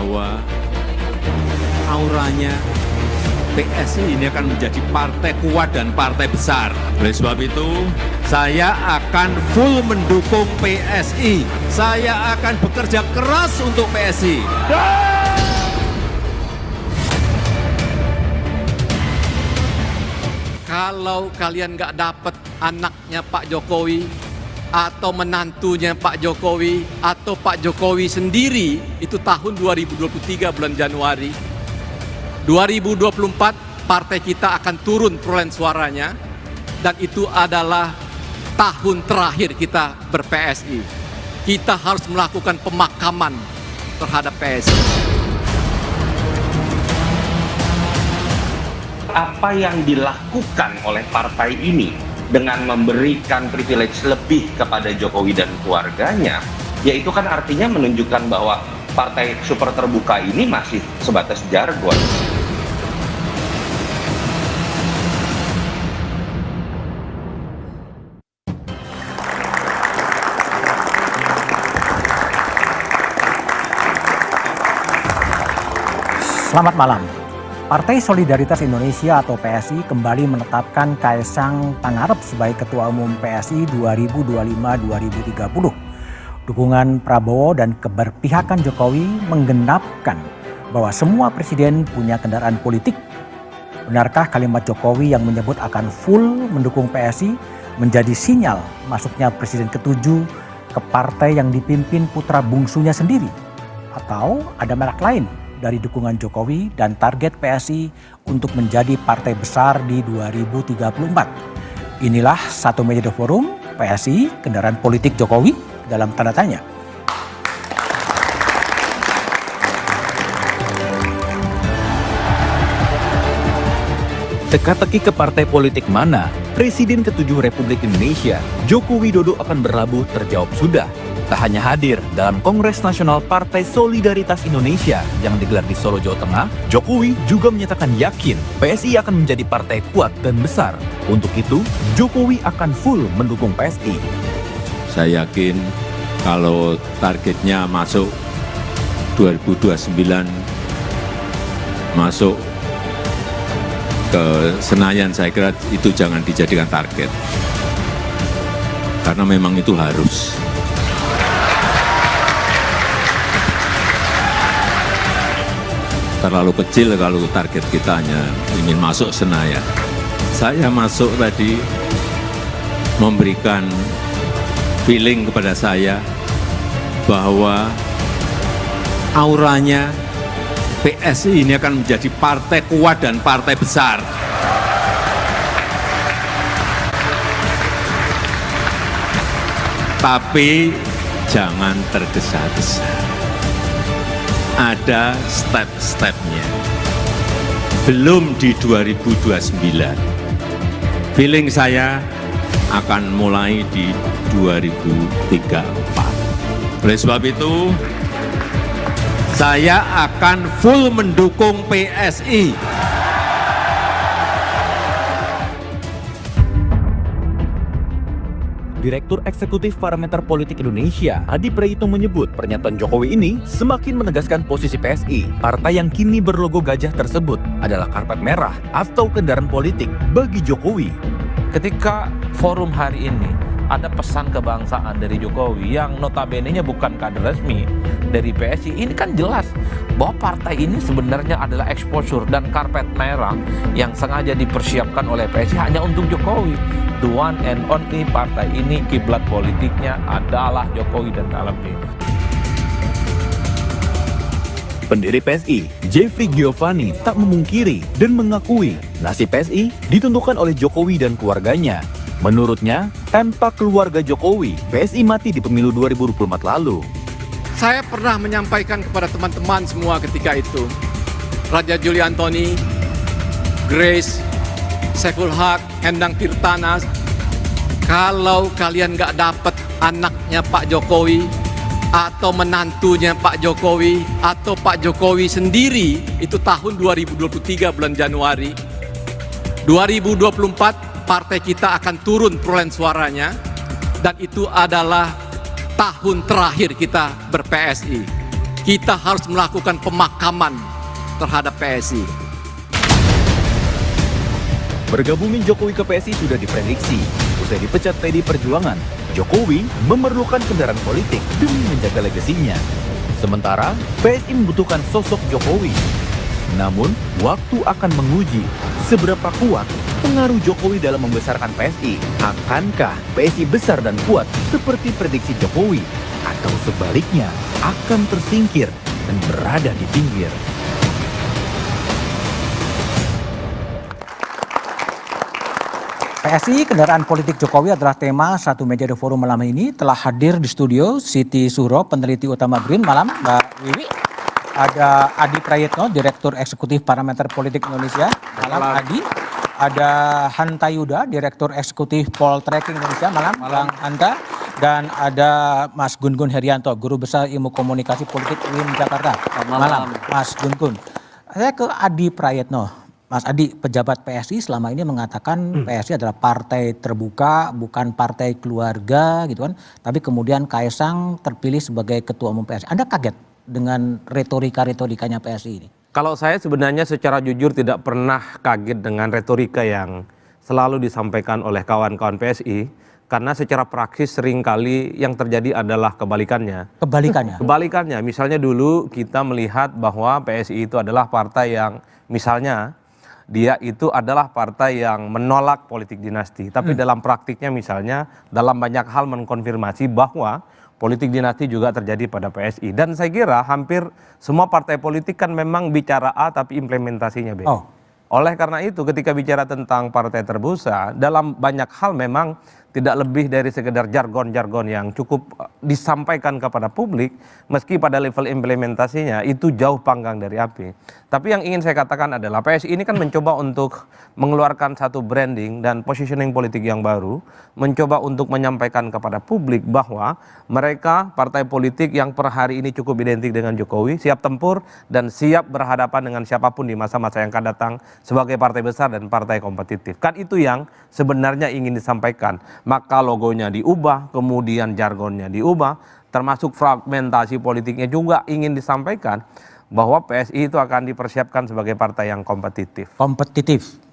bahwa auranya PSI ini akan menjadi partai kuat dan partai besar. Oleh sebab itu, saya akan full mendukung PSI. Saya akan bekerja keras untuk PSI. Kalau kalian nggak dapat anaknya Pak Jokowi, atau menantunya Pak Jokowi, atau Pak Jokowi sendiri, itu tahun 2023 bulan Januari. 2024 partai kita akan turun perolehan suaranya, dan itu adalah tahun terakhir kita ber-PSI. Kita harus melakukan pemakaman terhadap PSI. Apa yang dilakukan oleh partai ini dengan memberikan privilege lebih kepada Jokowi dan keluarganya, yaitu kan artinya menunjukkan bahwa partai super terbuka ini masih sebatas jargon. Selamat malam. Partai Solidaritas Indonesia atau PSI kembali menetapkan Kaesang Pangarep sebagai Ketua Umum PSI 2025-2030. Dukungan Prabowo dan keberpihakan Jokowi menggenapkan bahwa semua presiden punya kendaraan politik. Benarkah kalimat Jokowi yang menyebut akan full mendukung PSI menjadi sinyal masuknya Presiden ke-7 ke partai yang dipimpin putra bungsunya sendiri? Atau ada merek lain dari dukungan Jokowi dan target PSI untuk menjadi partai besar di 2034. Inilah Satu Meja The Forum, PSI, kendaraan politik Jokowi dalam tanda tanya. Teka-teki ke partai politik mana Presiden ke-7 Republik Indonesia, Joko Widodo akan berlabuh terjawab sudah. Tak hanya hadir dalam Kongres Nasional Partai Solidaritas Indonesia yang digelar di Solo, Jawa Tengah, Jokowi juga menyatakan yakin PSI akan menjadi partai kuat dan besar. Untuk itu, Jokowi akan full mendukung PSI. Saya yakin kalau targetnya masuk 2029, masuk ke Senayan, saya kira itu jangan dijadikan target. Karena memang itu harus. Terlalu kecil kalau target kita hanya ingin masuk Senayan. Saya masuk tadi memberikan feeling kepada saya bahwa auranya PSI ini akan menjadi partai kuat dan partai besar. Tapi jangan tergesa-gesa. Ada step-stepnya. Belum di 2029. Feeling saya akan mulai di 2034. Oleh sebab itu, saya akan full mendukung PSI. Direktur Eksekutif Parameter Politik Indonesia, Adi Prayitno menyebut pernyataan Jokowi ini semakin menegaskan posisi PSI. Partai yang kini berlogo gajah tersebut adalah karpet merah atau kendaraan politik bagi Jokowi. Ketika forum hari ini ada pesan kebangsaan dari Jokowi yang notabene-nya bukan kader resmi dari PSI, ini kan jelas bahwa partai ini sebenarnya adalah exposure dan karpet merah yang sengaja dipersiapkan oleh PSI hanya untuk Jokowi. The one and only partai ini kiblat politiknya adalah Jokowi dan Alambi. Pendiri PSI, Jeffrey Giovanni, tak memungkiri dan mengakui nasib PSI ditentukan oleh Jokowi dan keluarganya. Menurutnya, tanpa keluarga Jokowi, PSI mati di pemilu 2024 lalu. Saya pernah menyampaikan kepada teman-teman semua ketika itu, Raja Juli Antoni, Grace, Saiful Haq, Endang Tirtana, kalau kalian nggak dapat anaknya Pak Jokowi, atau menantunya Pak Jokowi, atau Pak Jokowi sendiri, itu tahun 2023 bulan Januari. 2024 partai kita akan turun perolehan suaranya, dan itu adalah tahun terakhir kita ber-PSI. kita harus melakukan pemakaman terhadap PSI. Bergabungnya Jokowi ke PSI sudah diprediksi. Usai dipecat PDI Perjuangan, Jokowi memerlukan kendaraan politik demi menjaga legasinya. Sementara PSI membutuhkan sosok Jokowi. Namun, waktu akan menguji seberapa kuat pengaruh Jokowi dalam membesarkan PSI. Akankah PSI besar dan kuat seperti prediksi Jokowi? Atau sebaliknya akan tersingkir dan berada di pinggir? PSI, kendaraan politik Jokowi adalah tema satu meja The Forum malam ini. Telah hadir di studio Siti Suro, peneliti utama BRIN. Malam, Mbak Wiwi. Ada Adi Prayitno, Direktur Eksekutif Parameter Politik Indonesia. Malam, Adi. Ada Hanta Yuda, Direktur Eksekutif Poltreking Indonesia. Malam, Bang Hanta. Dan ada Mas Gun-Gun Herianto, Guru Besar Ilmu Komunikasi Politik UIN Jakarta. Malam, Mas Gun-Gun. Saya ke Adi Prayitno. Mas Adi, pejabat PSI selama ini mengatakan PSI adalah partai terbuka, bukan partai keluarga gitu kan. Tapi kemudian Kaisang terpilih sebagai Ketua Umum PSI. Anda kaget dengan retorikanya PSI ini? Kalau saya sebenarnya secara jujur tidak pernah kaget dengan retorika yang selalu disampaikan oleh kawan-kawan PSI. Karena secara praksis seringkali yang terjadi adalah kebalikannya. Kebalikannya, misalnya dulu kita melihat bahwa PSI itu adalah partai yang misalnya dia itu adalah partai yang menolak politik dinasti. Tapi dalam praktiknya misalnya dalam banyak hal mengkonfirmasi bahwa politik dinasti juga terjadi pada PSI. Dan saya kira hampir semua partai politik kan memang bicara A tapi implementasinya B. Oleh karena itu ketika bicara tentang partai terbuka, dalam banyak hal memang tidak lebih dari sekedar jargon-jargon yang cukup disampaikan kepada publik, meski pada level implementasinya itu jauh panggang dari api. Tapi yang ingin saya katakan adalah PSI ini kan mencoba untuk mengeluarkan satu branding dan positioning politik yang baru, mencoba untuk menyampaikan kepada publik bahwa mereka partai politik yang per hari ini cukup identik dengan Jokowi, siap tempur dan siap berhadapan dengan siapapun di masa-masa yang akan datang sebagai partai besar dan partai kompetitif. Kan itu yang sebenarnya ingin disampaikan. Maka logonya diubah, kemudian jargonnya diubah, termasuk fragmentasi politiknya juga ingin disampaikan bahwa PSI itu akan dipersiapkan sebagai partai yang kompetitif.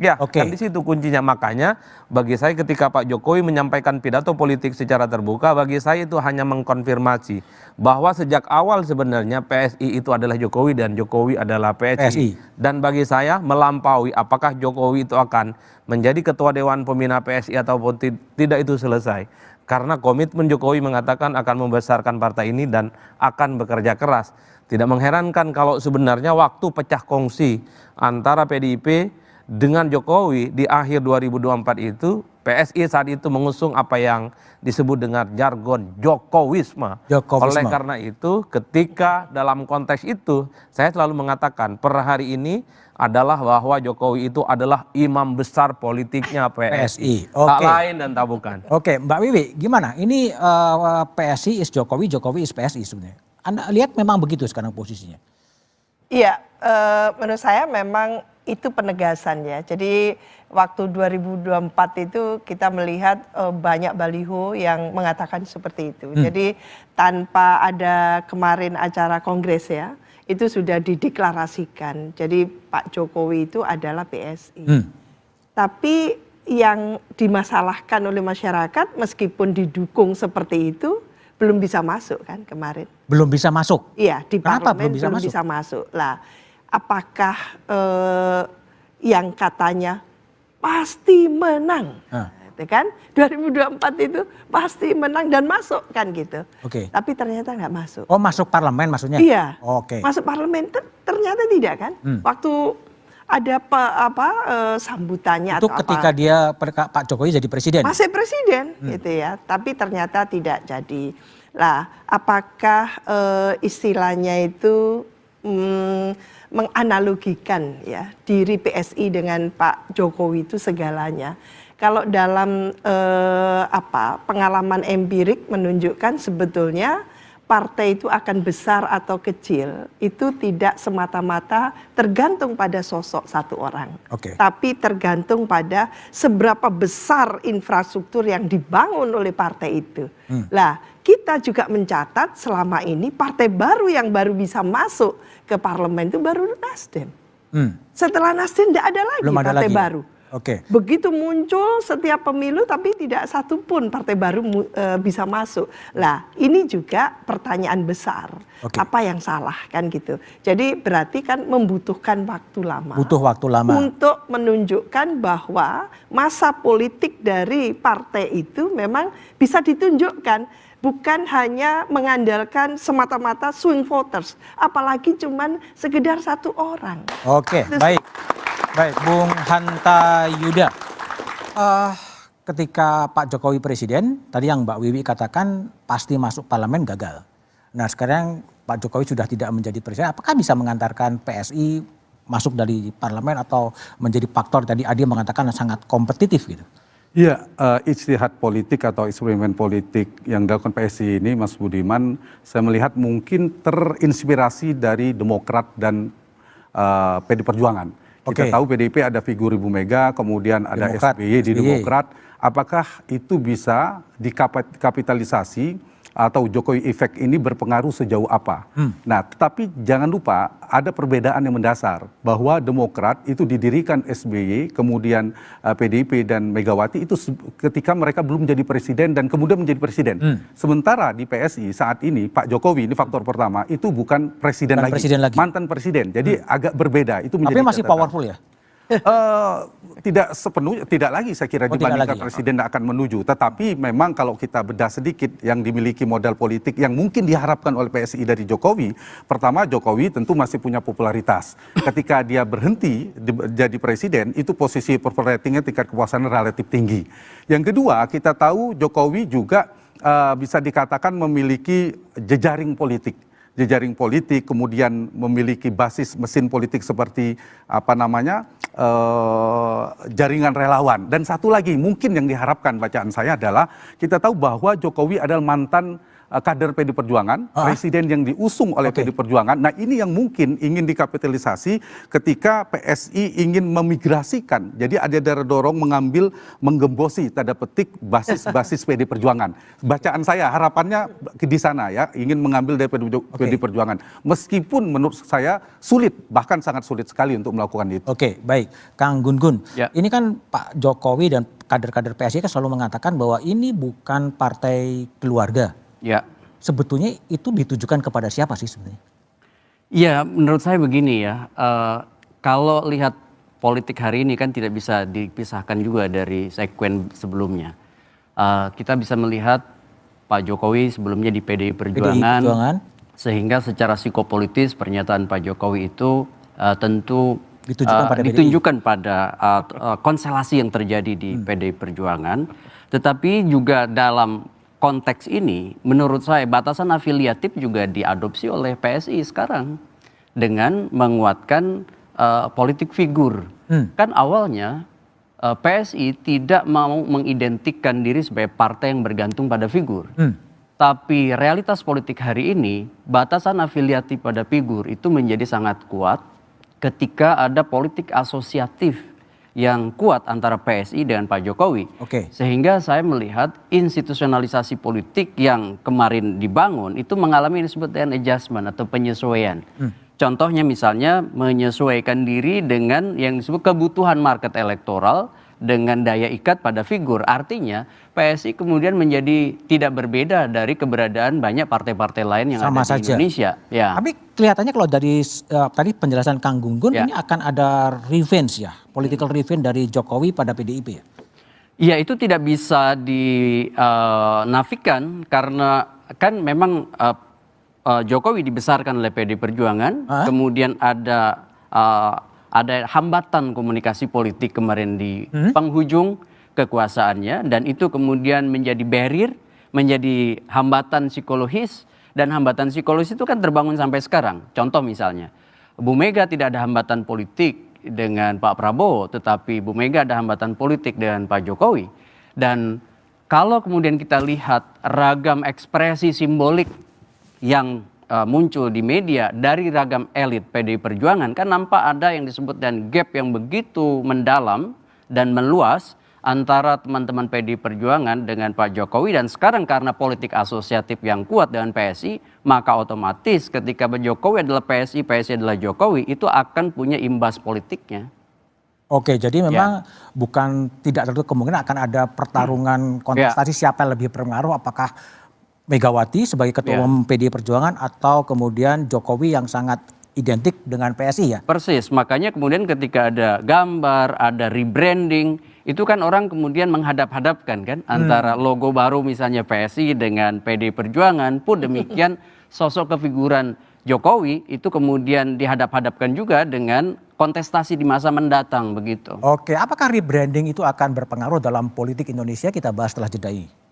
Ya, kan di situ kuncinya. Makanya bagi saya ketika Pak Jokowi menyampaikan pidato politik secara terbuka, bagi saya itu hanya mengkonfirmasi bahwa sejak awal sebenarnya PSI itu adalah Jokowi dan Jokowi adalah PSI. Dan bagi saya melampaui apakah Jokowi itu akan menjadi ketua Dewan Pembina PSI ataupun tidak itu selesai. Karena komitmen Jokowi mengatakan akan membesarkan partai ini dan akan bekerja keras. Tidak mengherankan kalau sebenarnya waktu pecah kongsi antara PDIP dengan Jokowi di akhir 2024 itu, PSI saat itu mengusung apa yang disebut dengan jargon Jokowisme. Oleh karena itu, ketika dalam konteks itu, saya selalu mengatakan per hari ini adalah bahwa Jokowi itu adalah imam besar politiknya PSI. Tak lain dan tak bukan. Mbak Wiwi, gimana? Ini PSI is Jokowi, Jokowi is PSI sebenarnya. Anda lihat memang begitu sekarang posisinya? Iya, menurut saya memang itu penegasan ya. Jadi waktu 2024 itu kita melihat banyak baliho yang mengatakan seperti itu. Jadi tanpa ada kemarin acara kongres ya, itu sudah dideklarasikan. Jadi Pak Jokowi itu adalah PSI. Tapi yang dimasalahkan oleh masyarakat meskipun didukung seperti itu, belum bisa masuk kan kemarin. Belum bisa masuk? Iya, di parlemen belum bisa masuk. Lah, apakah yang katanya pasti menang, kan? 2024 itu pasti menang dan masuk kan gitu. Tapi ternyata nggak masuk. Oh, masuk parlemen maksudnya? Iya. Masuk parlemen ternyata tidak kan? Waktu ada sambutannya itu atau ketika dia Pak Jokowi jadi presiden? Masih presiden gitu ya, tapi ternyata tidak jadi. Lah, apakah istilahnya itu menganalogikan ya diri PSI dengan Pak Jokowi itu segalanya? Kalau dalam pengalaman empirik menunjukkan sebetulnya partai itu akan besar atau kecil itu tidak semata-mata tergantung pada sosok satu orang, tapi tergantung pada seberapa besar infrastruktur yang dibangun oleh partai itu. Lah, kita juga mencatat selama ini partai baru yang baru bisa masuk ke parlemen itu baru Nasdem. Setelah Nasdem tidak ada lagi partai baru. Begitu muncul setiap pemilu tapi tidak satu pun partai baru bisa masuk. Lah, ini juga pertanyaan besar. Apa yang salah kan gitu. Jadi berarti kan membutuhkan waktu lama. Butuh waktu lama. Untuk menunjukkan bahwa masa politik dari partai itu memang bisa ditunjukkan. Bukan hanya mengandalkan semata-mata swing voters. Apalagi cuman sekedar satu orang. Baik. Baik, Bung Hanta Yuda. Ketika Pak Jokowi presiden, tadi yang Mbak Wiwi katakan pasti masuk parlemen gagal. Nah sekarang Pak Jokowi sudah tidak menjadi presiden, apakah bisa mengantarkan PSI masuk dari parlemen atau menjadi faktor tadi Adi mengatakan sangat kompetitif gitu? Iya, ijtihad politik atau eksperimen politik yang dilakukan PSI ini, Mas Budiman, saya melihat mungkin terinspirasi dari Demokrat dan PD Perjuangan. Kita tahu PDIP ada figur Ibu Mega, kemudian ada SBY di Demokrat. Apakah itu bisa dikapitalisasi atau Jokowi Effect ini berpengaruh sejauh apa? Nah, tetapi jangan lupa ada perbedaan yang mendasar bahwa Demokrat itu didirikan SBY, kemudian PDIP dan Megawati itu ketika mereka belum menjadi presiden dan kemudian menjadi presiden. Sementara di PSI saat ini Pak Jokowi, ini faktor pertama, itu bukan presiden lagi, mantan presiden. Jadi agak berbeda. Itu menjadi tapi masih powerful ya? Tidak sepenuhnya, tidak lagi saya kira dibandingkan presiden akan menuju. Tetapi memang kalau kita bedah sedikit yang dimiliki modal politik yang mungkin diharapkan oleh PSI dari Jokowi. Pertama, Jokowi tentu masih punya popularitas. Ketika dia berhenti jadi presiden, itu posisi approval ratingnya tingkat kepuasan relatif tinggi. Yang kedua, kita tahu Jokowi juga bisa dikatakan memiliki jejaring politik. Kemudian memiliki basis mesin politik seperti jaringan relawan. Dan satu lagi mungkin yang diharapkan bacaan saya adalah kita tahu bahwa Jokowi adalah mantan kader PD Perjuangan, presiden yang diusung oleh PD Perjuangan. Nah ini yang mungkin ingin dikapitalisasi ketika PSI ingin memigrasikan. Jadi ada dorong menggembosi tanda petik basis PD Perjuangan. Bacaan saya harapannya di sana ya, ingin mengambil dari PD Perjuangan. Meskipun menurut saya sulit, bahkan sangat sulit sekali untuk melakukan itu. Baik. Kang Gun-Gun, ini kan Pak Jokowi dan kader-kader PSI kan selalu mengatakan bahwa ini bukan partai keluarga. Ya. Sebetulnya itu ditujukan kepada siapa sih sebenarnya? Ya, menurut saya begini ya, kalau lihat politik hari ini kan tidak bisa dipisahkan juga dari sekuen sebelumnya. Kita bisa melihat Pak Jokowi sebelumnya di PDI Perjuangan, sehingga secara psikopolitis pernyataan Pak Jokowi itu tentu ditunjukkan pada konstelasi yang terjadi di PDI Perjuangan. Tetapi juga dalam konteks ini menurut saya batasan afiliatif juga diadopsi oleh PSI sekarang dengan menguatkan politik figur. Kan awalnya PSI tidak mau mengidentikan diri sebagai partai yang bergantung pada figur. Tapi realitas politik hari ini batasan afiliatif pada figur itu menjadi sangat kuat ketika ada politik asosiatif yang kuat antara PSI dengan Pak Jokowi. Sehingga saya melihat institusionalisasi politik yang kemarin dibangun itu mengalami yang disebut dengan adjustment atau penyesuaian. Contohnya misalnya menyesuaikan diri dengan yang disebut kebutuhan market elektoral dengan daya ikat pada figur. Artinya PSI kemudian menjadi tidak berbeda dari keberadaan banyak partai-partai lain yang ada di Indonesia. Ya. Tapi kelihatannya kalau dari tadi penjelasan Kang Gun-Gun ini akan ada revenge ya, political revenge dari Jokowi pada PDIP ya? Iya, itu tidak bisa dinafikan karena kan memang Jokowi dibesarkan oleh PD Perjuangan, kemudian ada hambatan komunikasi politik kemarin di penghujung kekuasaannya dan itu kemudian menjadi barrier, menjadi hambatan psikologis dan hambatan psikologis itu kan terbangun sampai sekarang. Contoh misalnya, Bu Mega tidak ada hambatan politik dengan Pak Prabowo, tetapi Bu Mega ada hambatan politik dengan Pak Jokowi. Dan kalau kemudian kita lihat ragam ekspresi simbolik yang muncul di media dari ragam elit PDI Perjuangan, kan nampak ada yang disebut dan gap yang begitu mendalam dan meluas antara teman-teman PDI Perjuangan dengan Pak Jokowi. Dan sekarang karena politik asosiatif yang kuat dengan PSI, maka otomatis ketika Jokowi adalah PSI, PSI adalah Jokowi, itu akan punya imbas politiknya. Oke, jadi memang bukan tidak tertutup kemungkinan akan ada pertarungan kontestasi siapa yang lebih berpengaruh, apakah Megawati sebagai ketua umum PDI Perjuangan atau kemudian Jokowi yang sangat identik dengan PSI ya? Persis, makanya kemudian ketika ada gambar, ada rebranding, itu kan orang kemudian menghadap-hadapkan kan antara logo baru misalnya PSI dengan PDI Perjuangan, pun demikian sosok kefiguran Jokowi itu kemudian dihadap-hadapkan juga dengan kontestasi di masa mendatang begitu. Oke, apakah rebranding itu akan berpengaruh dalam politik Indonesia? Kita bahas setelah jeda ini.